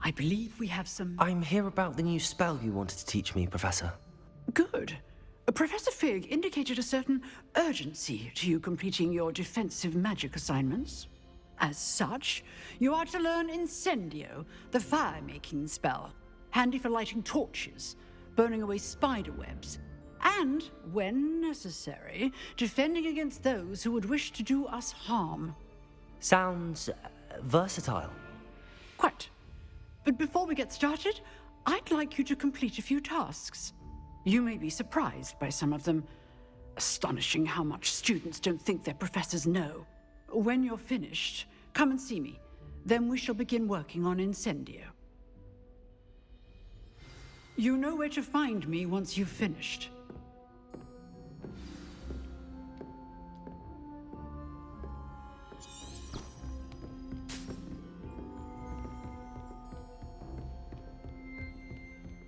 I believe we have some... I'm here about the new spell you wanted to teach me, Professor. Good. Professor Fig indicated a certain urgency to you completing your defensive magic assignments. As such, you are to learn Incendio, the fire-making spell, handy for lighting torches, burning away spider webs, and, when necessary, defending against those who would wish to do us harm. Sounds versatile. Quite. But before we get started, I'd like you to complete a few tasks. You may be surprised by some of them. Astonishing how much students don't think their professors know. When you're finished, come and see me. Then we shall begin working on Incendio. You know where to find me once you've finished.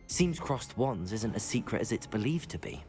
Seems crossed wands isn't as secret as it's believed to be.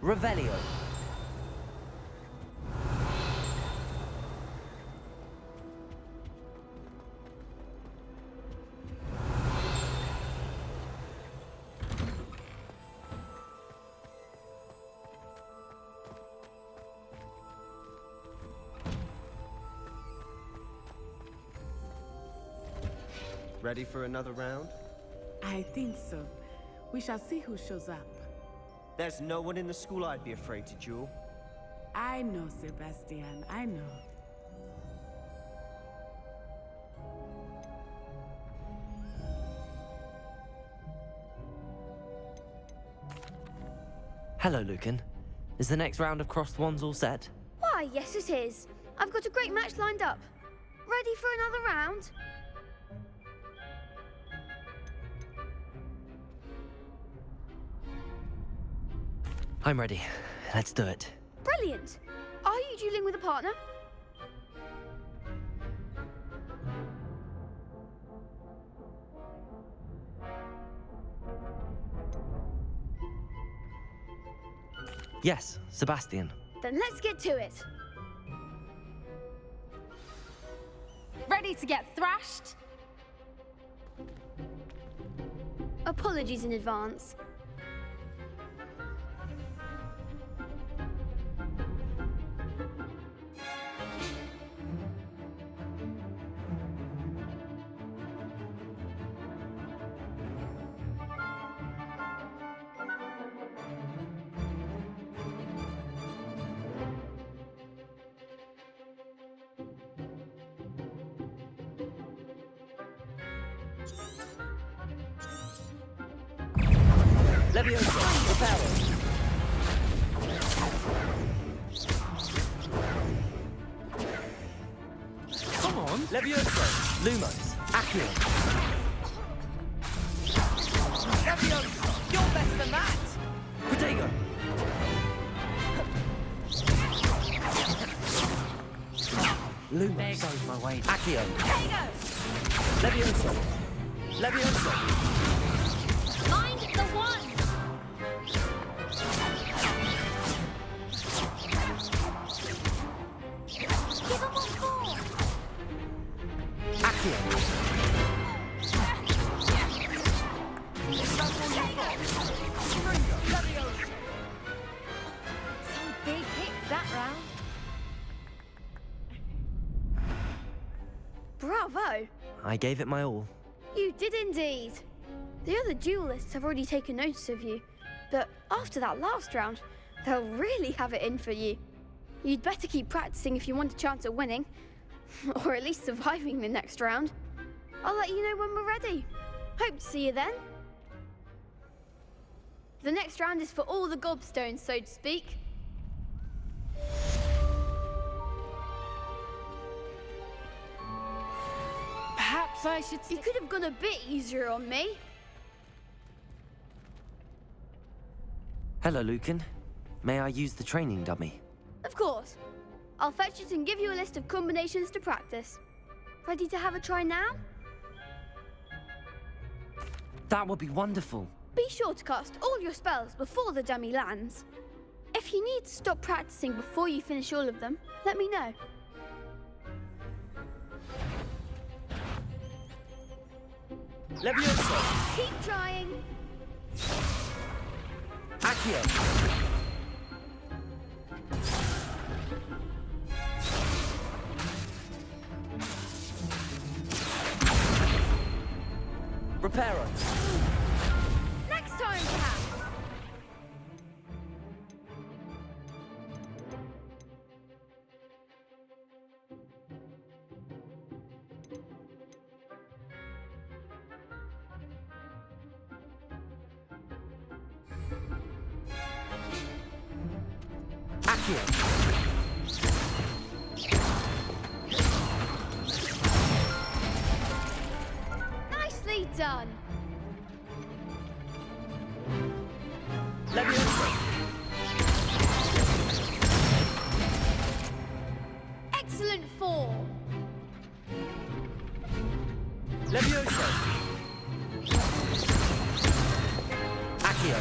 Revelio. Ready for another round? I think so. We shall see who shows up. There's no one in the school I'd be afraid to duel. I know, Sebastian, I know. Hello, Lucan. Is the next round of crossed wands all set? Why, yes it is. I've got a great match lined up. Ready for another round? I'm ready. Let's do it. Brilliant. Are you dueling with a partner? Yes, Sebastian. Then let's get to it. Ready to get thrashed? Apologies in advance. Leviosa, prepare it. Come on. Leviosa, Lumos, Accio. Leviosa, you're better than that! Protego. Lumos. There goes my way. Accio. Protego! Leviosa. Leviosa. Mind the one! Give him one more! Accio. Some big hits that round. Bravo! I gave it my all. You did indeed. The other duelists have already taken notice of you, but after that last round, they'll really have it in for you. You'd better keep practicing if you want a chance at winning. Or at least surviving the next round. I'll let you know when we're ready. Hope to see you then. The next round is for all the gobstones, so to speak. Perhaps I should... You could have gone a bit easier on me. Hello, Lucan. May I use the training dummy? Of course. I'll fetch it and give you a list of combinations to practice. Ready to have a try now? That would be wonderful. Be sure to cast all your spells before the dummy lands. If you need to stop practicing before you finish all of them, let me know. Leviosa! Keep trying. Accio! Reparo! Next time, perhaps. Accio! Nicely done. Leviosa! Excellent form. Leviosa! Accio!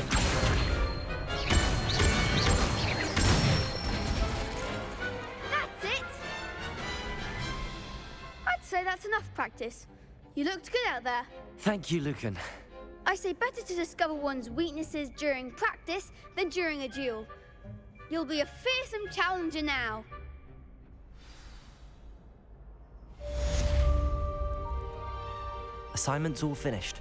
That's it. I'd say that's enough practice. You looked good out there. Thank you, Lucan. I say better to discover one's weaknesses during practice than during a duel. You'll be a fearsome challenger now. Assignment's all finished.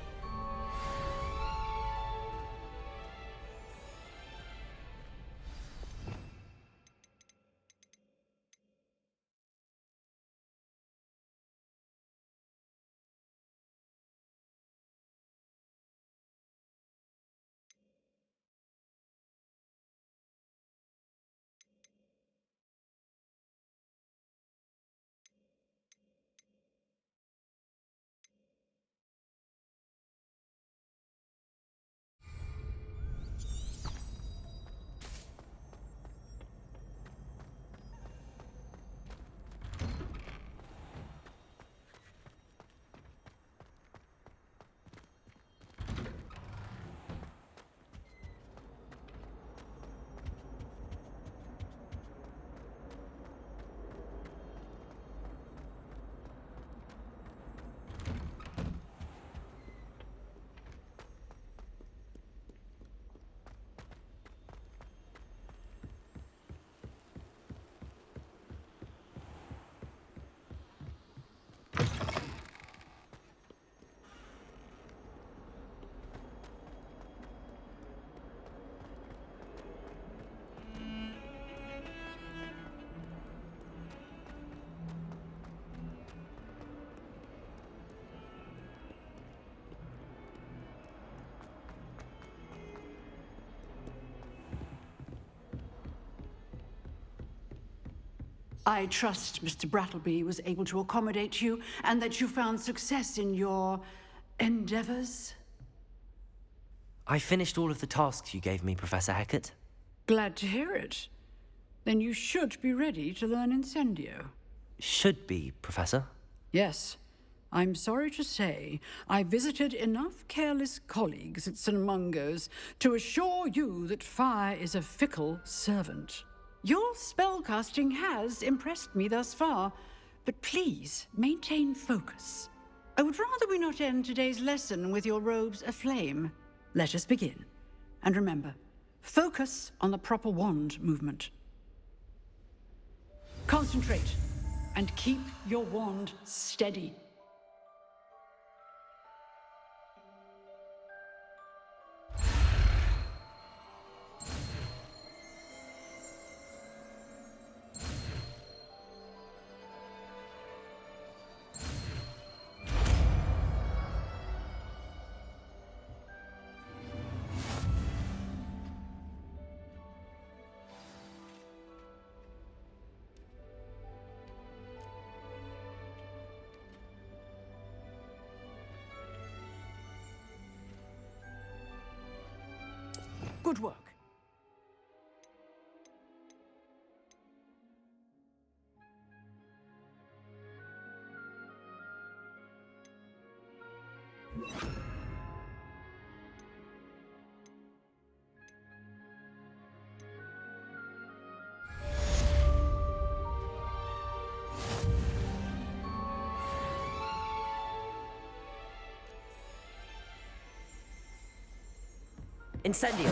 I trust Mr. Brattleby was able to accommodate you and that you found success in your endeavors. I finished all of the tasks you gave me, Professor Hecat. Glad to hear it. Then you should be ready to learn Incendio. Should be, Professor. Yes. I'm sorry to say, I visited enough careless colleagues at St. Mungo's to assure you that fire is a fickle servant. Your spellcasting has impressed me thus far, but please maintain focus. I would rather we not end today's lesson with your robes aflame. Let us begin. And remember, focus on the proper wand movement. Concentrate and keep your wand steady. Good work. Incendio!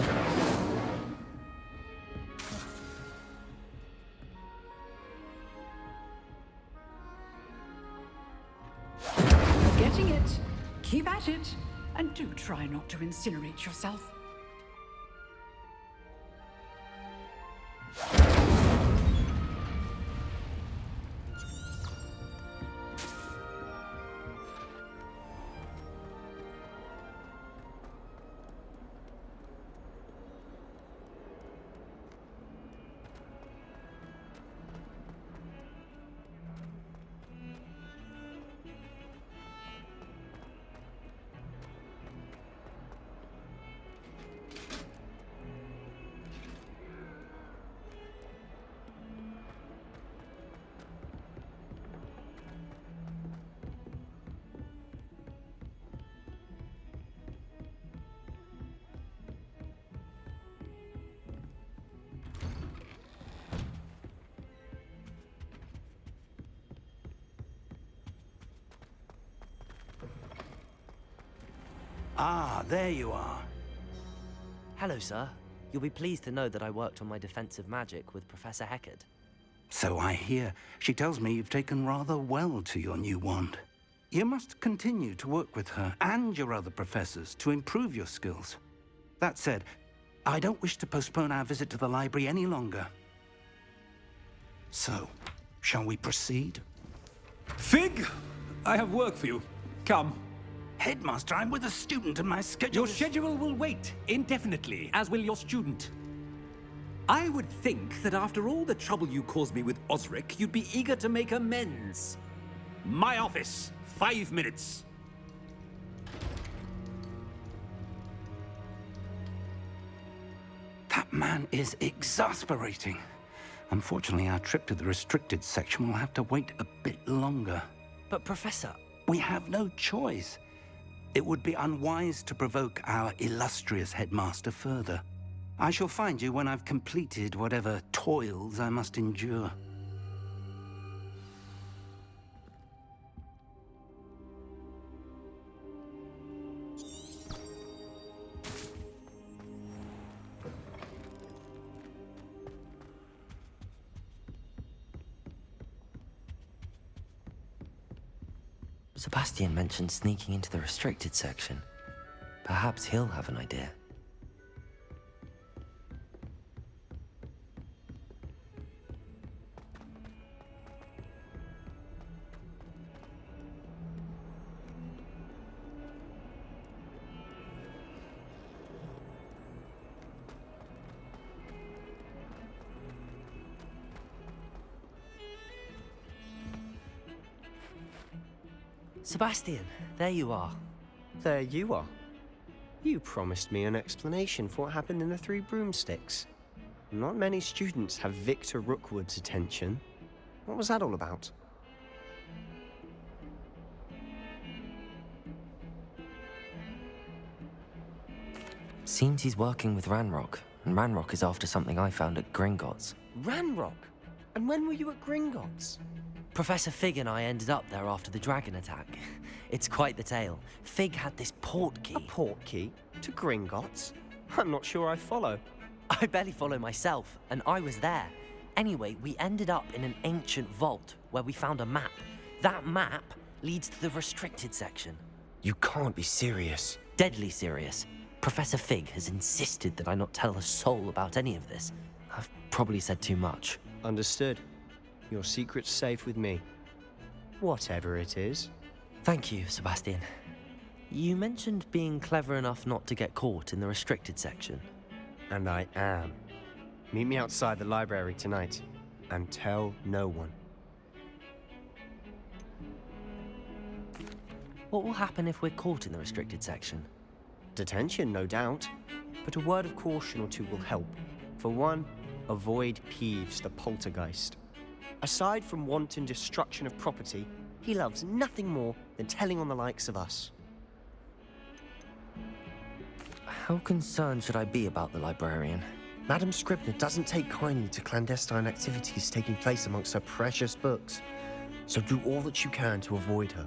Getting it. Keep at it. And do try not to incinerate yourself. Ah, there you are. Hello, sir. You'll be pleased to know that I worked on my defensive magic with Professor Heckard. So I hear. She tells me you've taken rather well to your new wand. You must continue to work with her and your other professors to improve your skills. That said, I don't wish to postpone our visit to the library any longer. So, shall we proceed? Fig, I have work for you. Come. Headmaster, I'm with a student and my schedule Your schedule will wait indefinitely, as will your student. I would think that after all the trouble you caused me with Osric, you'd be eager to make amends. My office, 5 minutes. That man is exasperating. Unfortunately, our trip to the restricted section will have to wait a bit longer. But, Professor... We have no choice. It would be unwise to provoke our illustrious headmaster further. I shall find you when I've completed whatever toils I must endure. Sebastian mentioned sneaking into the restricted section. Perhaps he'll have an idea. Sebastian, there you are. There you are. You promised me an explanation for what happened in the Three Broomsticks. Not many students have Victor Rookwood's attention. What was that all about? Seems he's working with Ranrock, and Ranrock is after something I found at Gringotts. Ranrock? And when were you at Gringotts? Professor Fig and I ended up there after the dragon attack. It's quite the tale. Fig had this port key. A port key? To Gringotts? I'm not sure I follow. I barely follow myself, and I was there. Anyway, we ended up in an ancient vault where we found a map. That map leads to the restricted section. You can't be serious. Deadly serious. Professor Fig has insisted that I not tell a soul about any of this. I've probably said too much. Understood. Your secret's safe with me. Whatever it is. Thank you, Sebastian. You mentioned being clever enough not to get caught in the restricted section. And I am. Meet me outside the library tonight, and tell no one. What will happen if we're caught in the restricted section? detention, no doubt. But a word of caution or two will help. For one, avoid Peeves the poltergeist. Aside from wanton destruction of property, he loves nothing more than telling on the likes of us. How concerned should I be about the librarian? Madam Scribner doesn't take kindly to clandestine activities taking place amongst her precious books, so do all that you can to avoid her.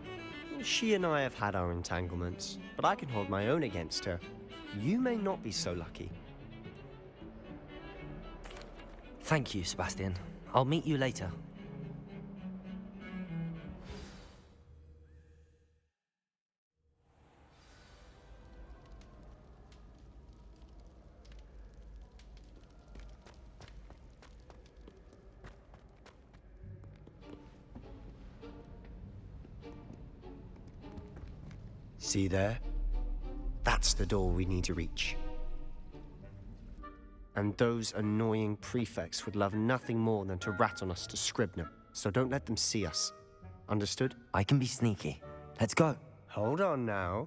She and I have had our entanglements, but I can hold my own against her. You may not be so lucky. Thank you, Sebastian. I'll meet you later. See there? That's the door we need to reach. And those annoying prefects would love nothing more than to rat on us to Scribner, so don't let them see us. Understood? I can be sneaky. Let's go. Hold on now.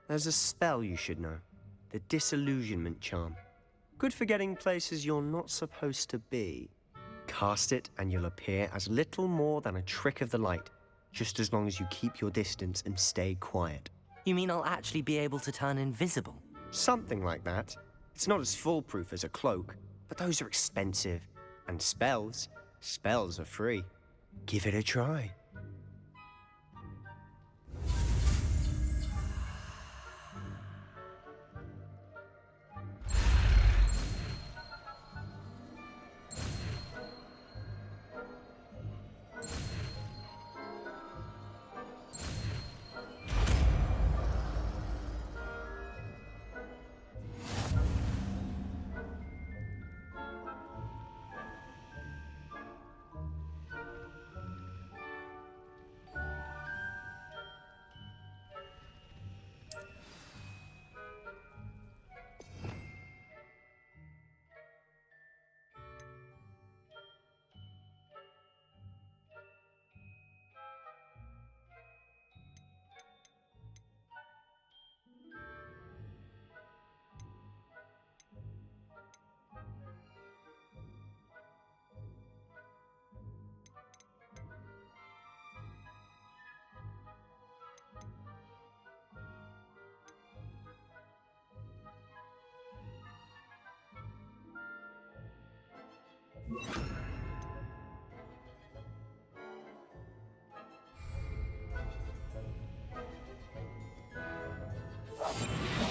There's a spell you should know. The Disillusionment Charm. Good for getting places you're not supposed to be. Cast it and you'll appear as little more than a trick of the light, just as long as you keep your distance and stay quiet. You mean I'll actually be able to turn invisible? Something like that. It's not as foolproof as a cloak, but those are expensive. And spells are free. Give it a try.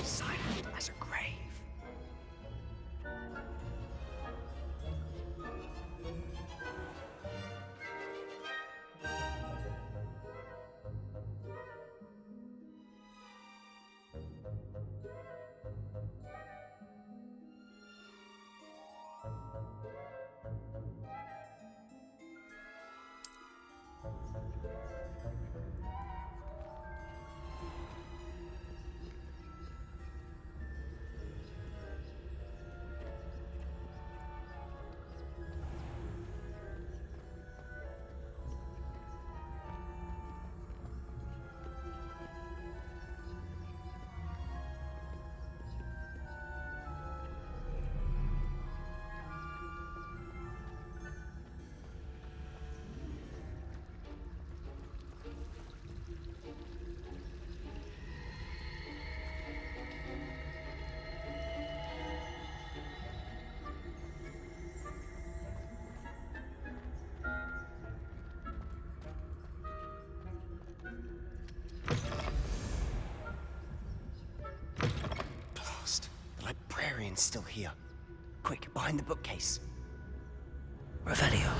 Silent as a grave. The librarian's still here. Quick, behind the bookcase. Revelio.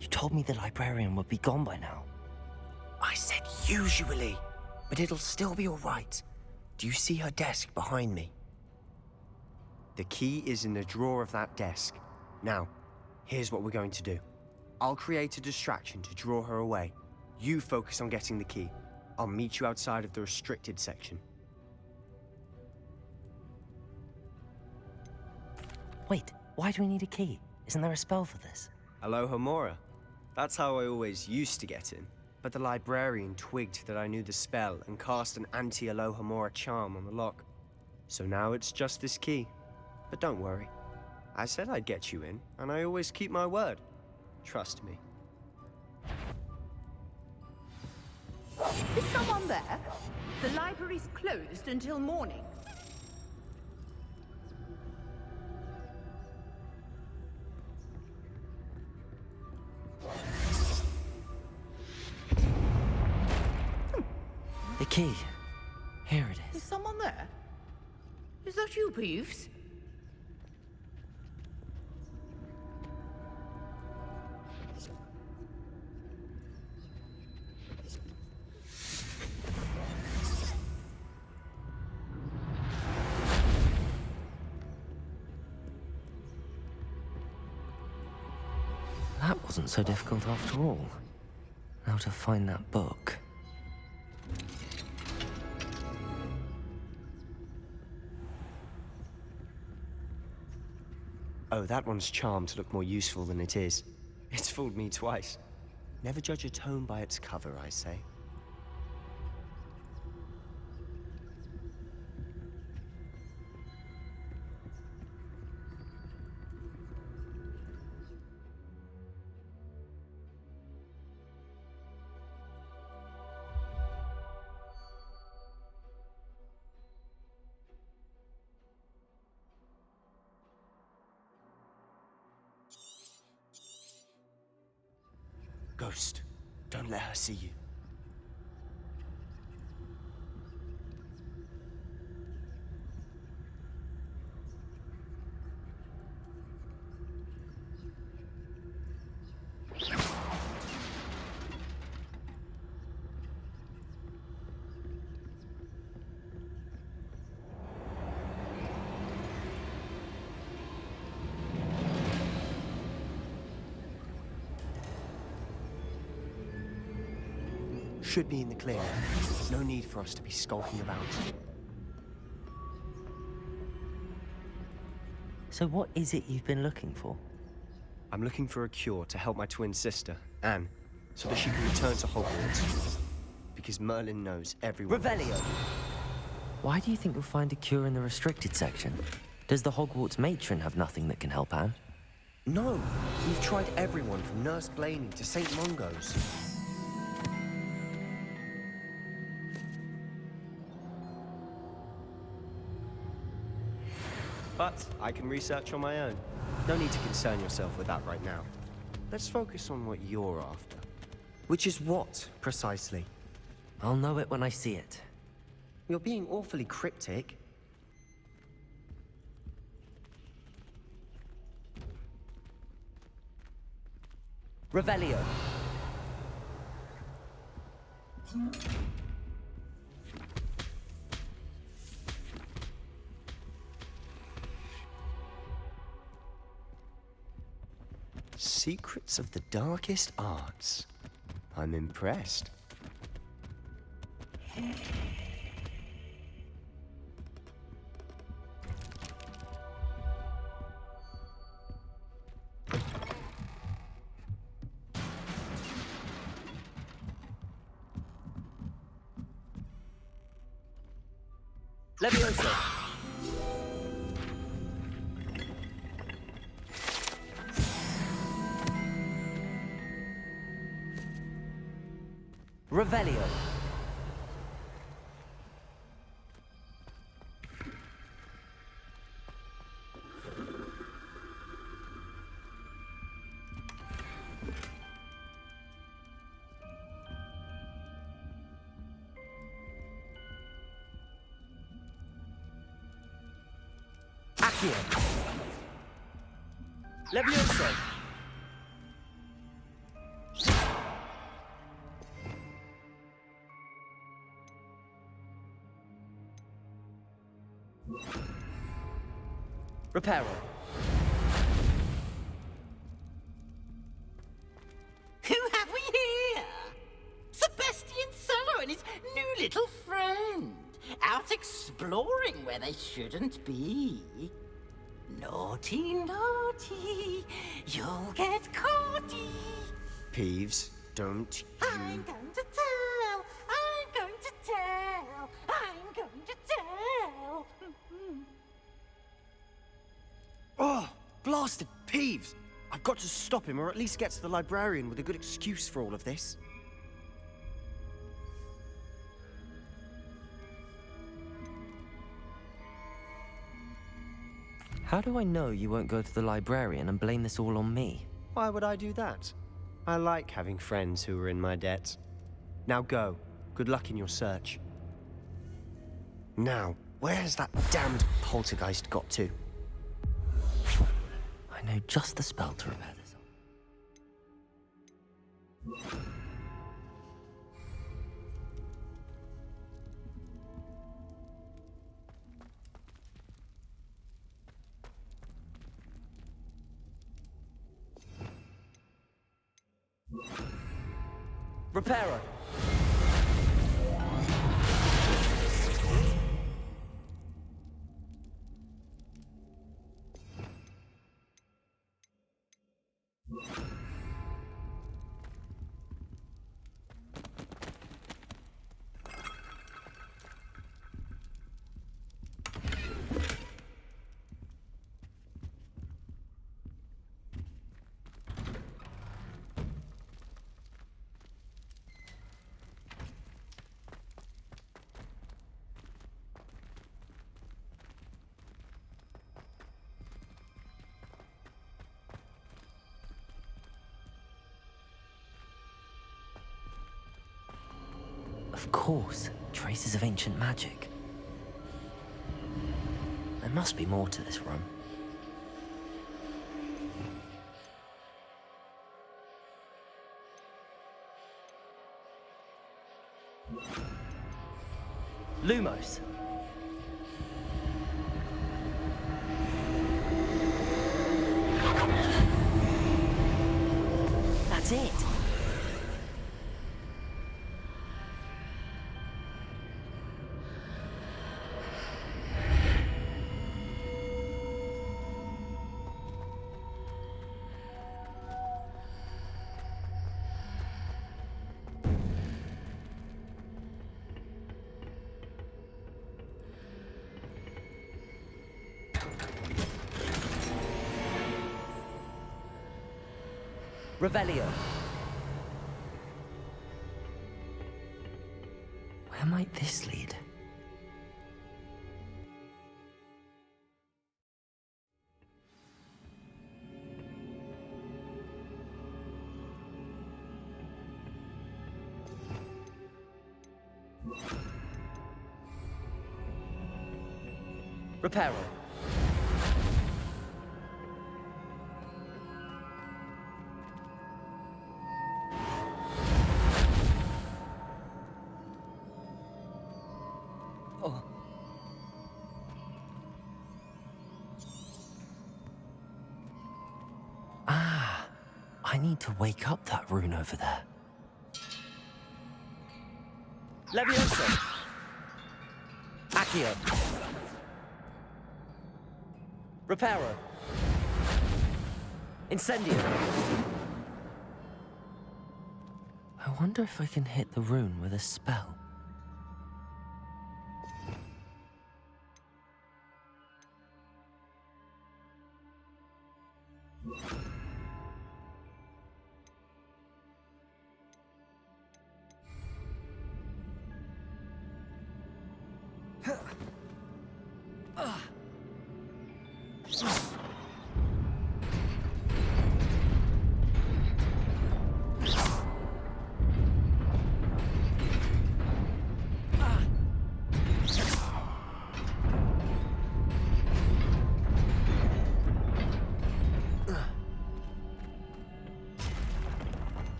You told me the librarian would be gone by now. I said usually, but it'll still be all right. Do you see her desk behind me? The key is in the drawer of that desk. Now, here's what we're going to do. I'll create a distraction to draw her away. You focus on getting the key. I'll meet you outside of the restricted section. Wait, why do we need a key? Isn't there a spell for this? Alohomora. That's how I always used to get in. But the librarian twigged that I knew the spell and cast an anti-Alohomora charm on the lock. So now it's just this key. But don't worry. I said I'd get you in, and I always keep my word. Trust me. Is someone there? The library's closed until morning. The key. Here it Is is. someone there? Is that you, Peeves? That wasn't so difficult after all. Now to find that book. Oh, that one's charmed to look more useful than it is. It's fooled me twice. Never judge a tome by its cover, I say. Ghost, don't let her see you. Should be in the clear. No need for us to be skulking about. So what is it you've been looking for? I'm looking for a cure to help my twin sister, Anne, so that she can return to Hogwarts. Because Merlin knows everyone. Revelio! Why do you think you'll find a cure in the restricted section? Does the Hogwarts matron have nothing that can help Anne? No! We've tried everyone from Nurse Blaney to St. Mungo's. But I can research on my own. No need to concern yourself with that right now. Let's focus on what you're after. Which is what, precisely? I'll know it when I see it. You're being awfully cryptic. Revelio! Secrets of the darkest arts. I'm impressed. Levioso! Revelio! Accio! Levioso! Reparo. Who have we here? Sebastian Cello and his new little friend, out exploring where they shouldn't be. Naughty, naughty, you'll get caughty. Peeves, don't I'm going to tell, I'm going to tell, I'm going to tell. Oh, blasted Peeves! I've got to stop him, or at least get to the librarian with a good excuse for all of this. How do I know you won't go to the librarian and blame this all on me? Why would I do that? I like having friends who are in my debt. Now go. Good luck in your search. Now, where has that damned poltergeist got to? I know just the spell to repair this. Repairer! Of course, traces of ancient magic. There must be more to this room. Lumos. That's it. Revelio. Where might this lead? Reparo. I need to wake up that rune over there. Levioso! Accio! Reparo! Incendio! I wonder if I can hit the rune with a spell.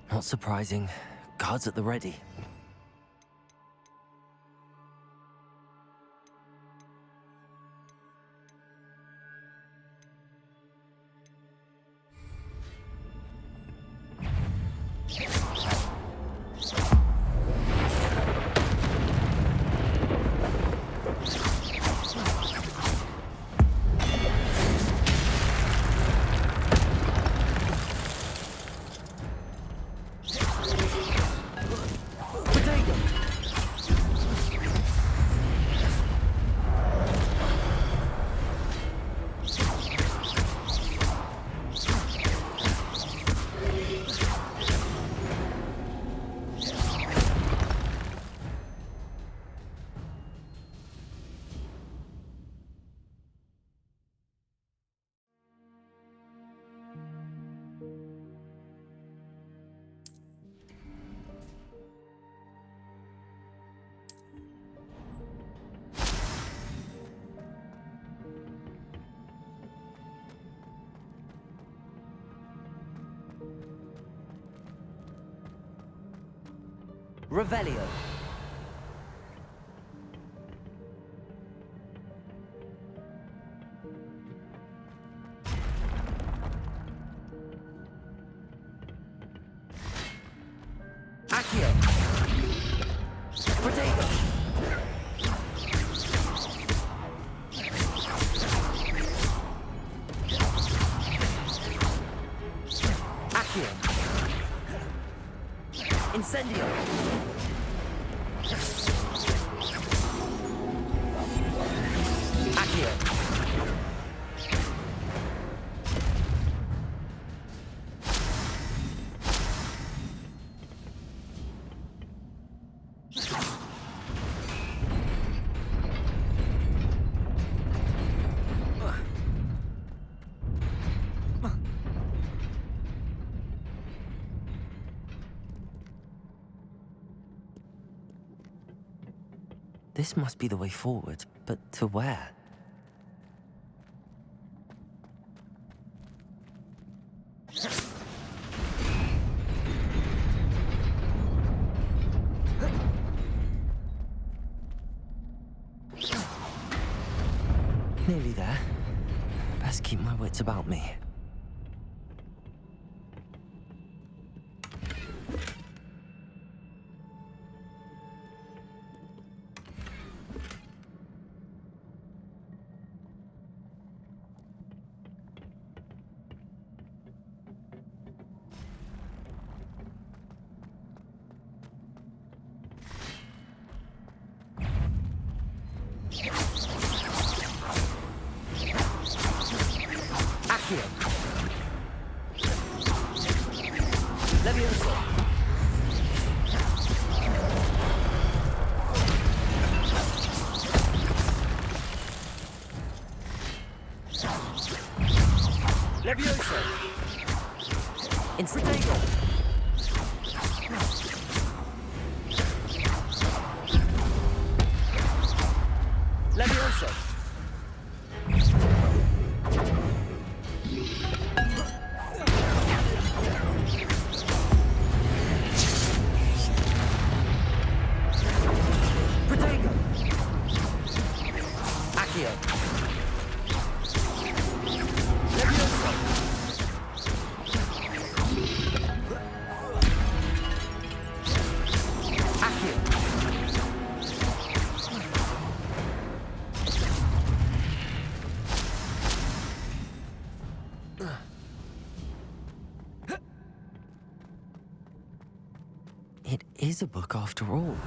Not surprising. Guards at the ready. Revelio. Accio. Protego. Accio. Incendio. Accio. This must be the way forward, but to where? Nearly there. Best keep my wits about me. Accio. Levioso. Levioso. Instego. Levioso. Protego. Accio. Levioso. Accio. It is a book after all.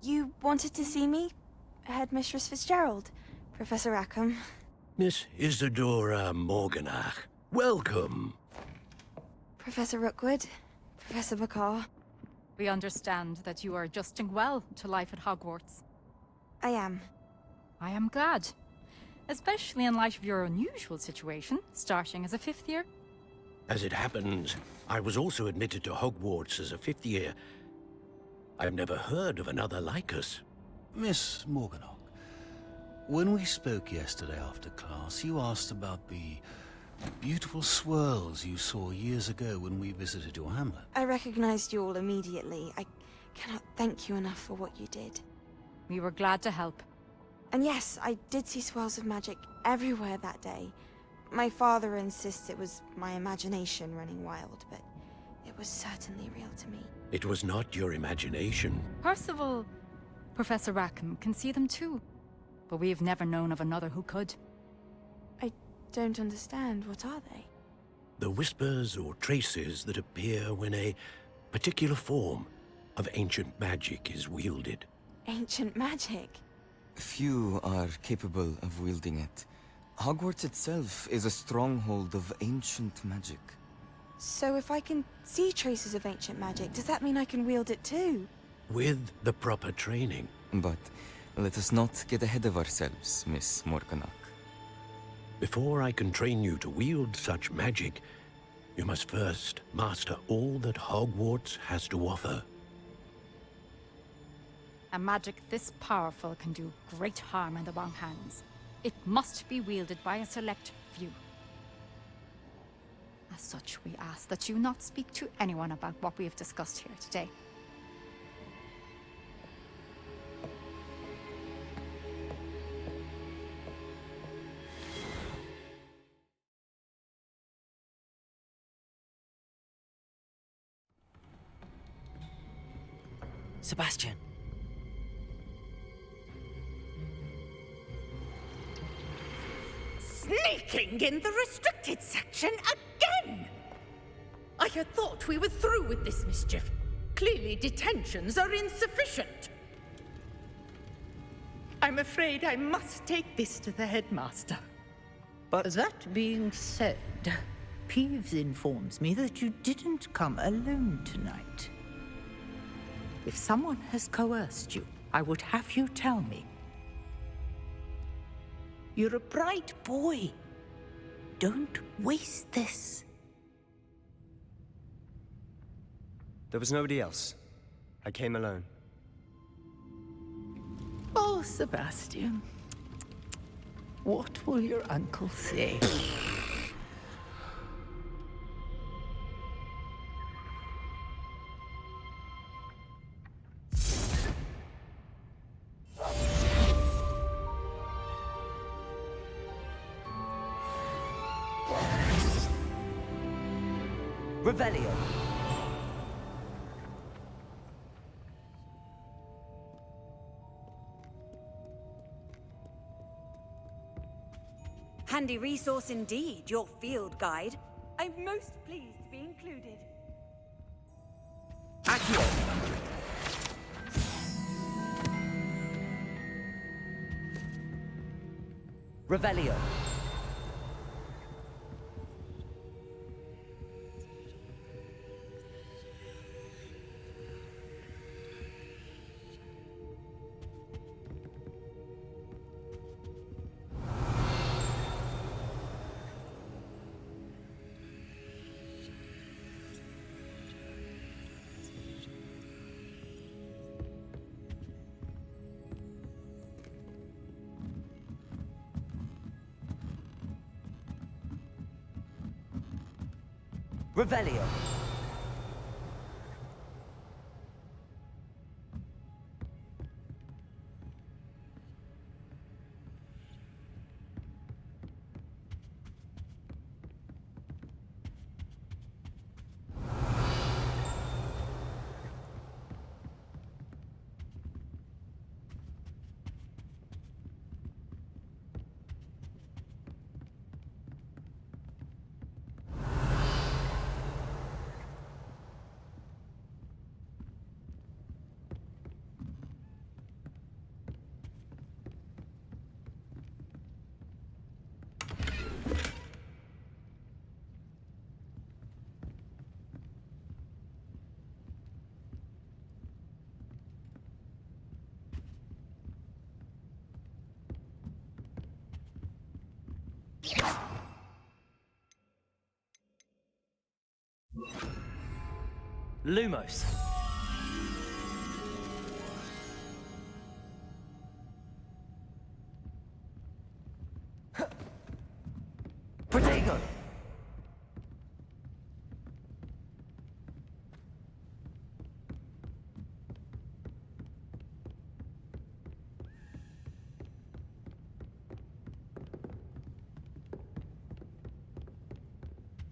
You wanted to see me? Headmistress Fitzgerald, Professor Rackham. Miss Isadora Morganach, welcome. Professor Rookwood, Professor Bakar. We understand that you are adjusting well to life at Hogwarts. I am. I am glad. Especially in light of your unusual situation, starting as a 5th year. As it happens, I was also admitted to Hogwarts as a 5th year. I've never heard of another like us. Miss Morganach, when we spoke yesterday after class, you asked about the beautiful swirls you saw years ago when we visited your hamlet. I recognized you all immediately. I cannot thank you enough for what you did. We were glad to help. And yes, I did see swirls of magic everywhere that day. My father insists it was my imagination running wild, but it was certainly real to me. It was not your imagination. Percival, Professor Rackham can see them too. But we have never known of another who could. I don't understand. What are they? The whispers or traces that appear when a particular form of ancient magic is wielded. Ancient magic? Few are capable of wielding it. Hogwarts itself is a stronghold of ancient magic. So if I can see traces of ancient magic, does that mean I can wield it too? With the proper training. But let us not get ahead of ourselves, Miss Morganach. Before I can train you to wield such magic, you must first master all that Hogwarts has to offer. A magic this powerful can do great harm in the wrong hands. It must be wielded by a select few. As such, we ask that you not speak to anyone about what we have discussed here today. Sebastian. Sneaking in the restricted section again! I had thought we were through with this mischief. Clearly detentions are insufficient. I'm afraid I must take this to the headmaster. But that being said, Peeves informs me that you didn't come alone tonight. If someone has coerced you, I would have you tell me. You're a bright boy. Don't waste this. There was nobody else. I came alone. Oh, Sebastian. What will your uncle say? Revelio. Handy resource indeed, your field guide. I'm most pleased to be included. Accio. Revelio. Revelio. Lumos. Protego.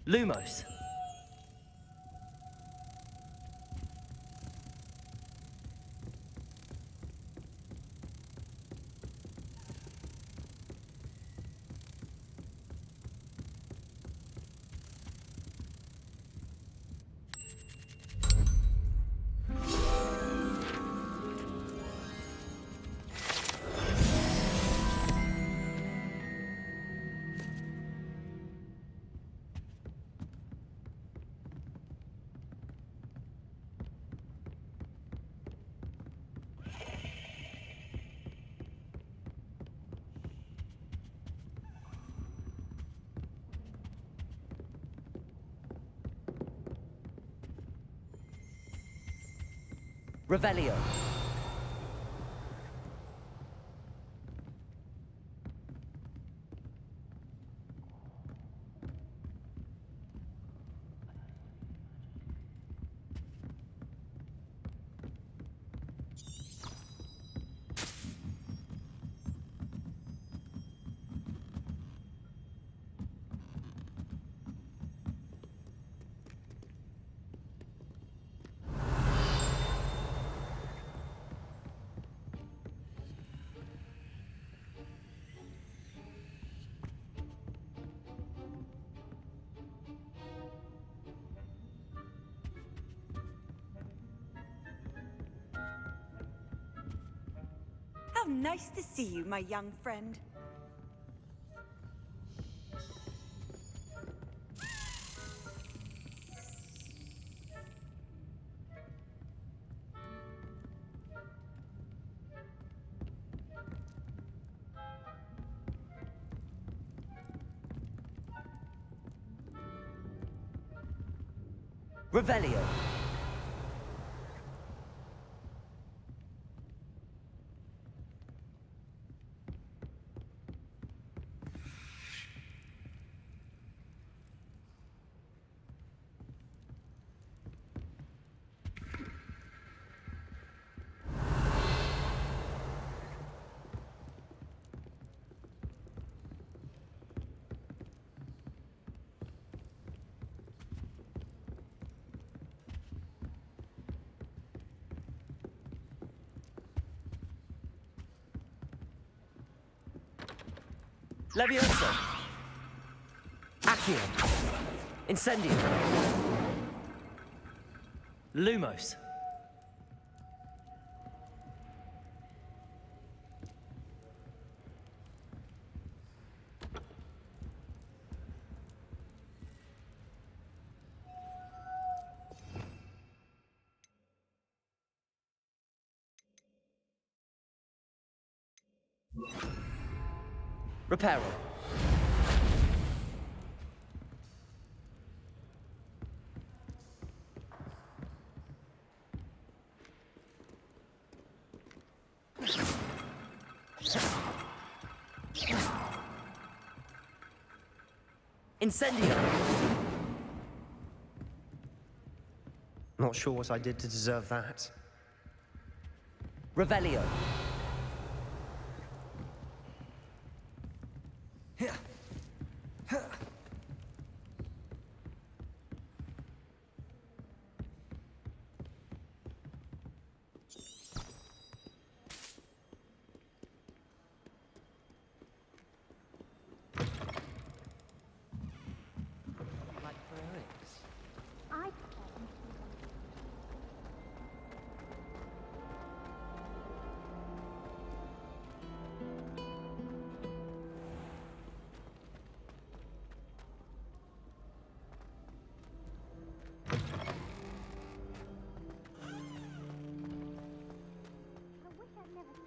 Lumos. Revelio. How nice to see you, my young friend. Revelio. Levioso. Accio. Incendio. Lumos. Reparo. Incendio. Not sure what I did to deserve that. Revelio.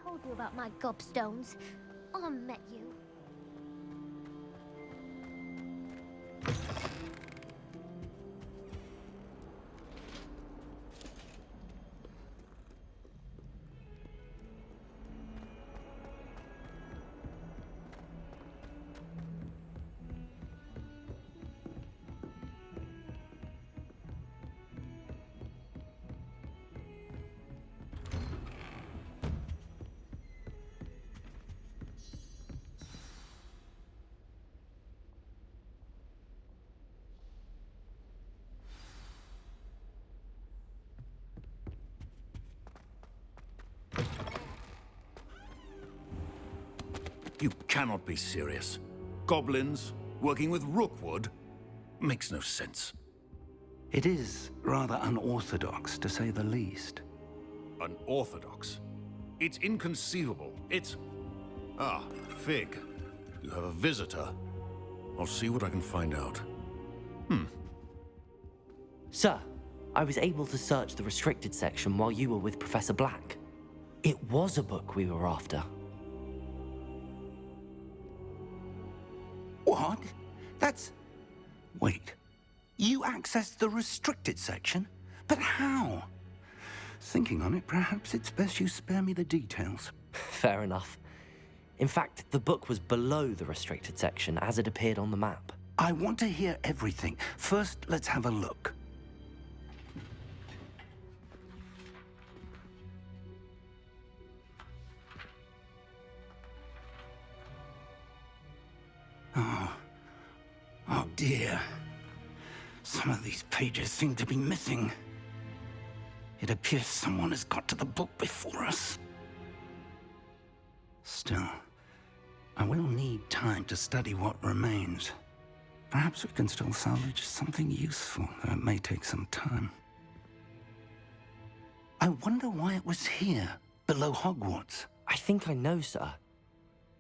Told you about my gobstones. I met you. You cannot be serious. Goblins working with Rookwood makes no sense. It is rather unorthodox, to say the least. Unorthodox? It's inconceivable. It's... Ah, Fig. You have a visitor. I'll see what I can find out. Sir, I was able to search the restricted section while you were with Professor Black. It was a book we were after. What? That's... Wait. You accessed the restricted section? But how? Thinking on it, perhaps it's best you spare me the details. Fair enough. In fact, the book was below the restricted section as it appeared on the map. I want to hear everything. First, let's have a look. Oh dear. Some of these pages seem to be missing. It appears someone has got to the book before us. Still, I will need time to study what remains. Perhaps we can still salvage something useful, though it may take some time. I wonder why it was here, below Hogwarts. I think I know, sir.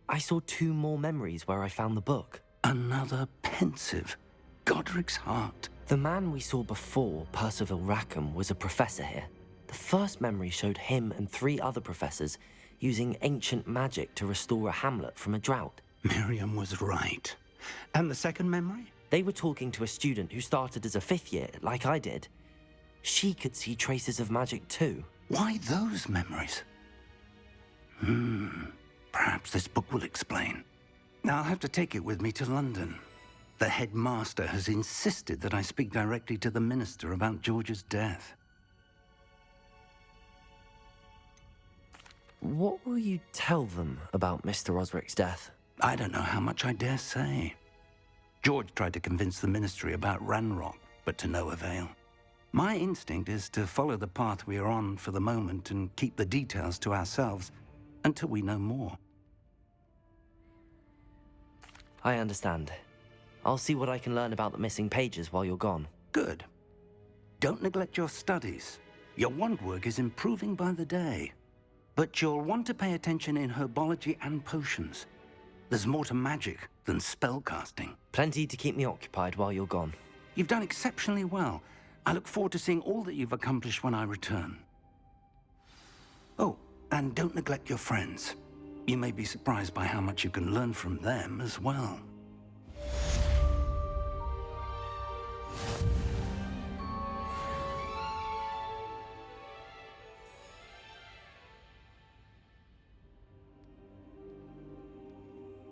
I saw 2 more memories where I found the book. Another pensive. Godric's heart. The man we saw before, Percival Rackham, was a professor here. The first memory showed him and 3 other professors using ancient magic to restore a hamlet from a drought. Miriam was right. And the second memory? They were talking to a student who started as a 5th year, like I did. She could see traces of magic too. Why those memories? Perhaps this book will explain. Now I'll have to take it with me to London. The headmaster has insisted that I speak directly to the minister about George's death. What will you tell them about Mr. Osric's death? I don't know how much I dare say. George tried to convince the ministry about Ranrock, but to no avail. My instinct is to follow the path we are on for the moment and keep the details to ourselves until we know more. I understand. I'll see what I can learn about the missing pages while you're gone. Good. Don't neglect your studies. Your wand work is improving by the day. But you'll want to pay attention in herbology and potions. There's more to magic than spellcasting. Plenty to keep me occupied while you're gone. You've done exceptionally well. I look forward to seeing all that you've accomplished when I return. Oh, and don't neglect your friends. You may be surprised by how much you can learn from them as well.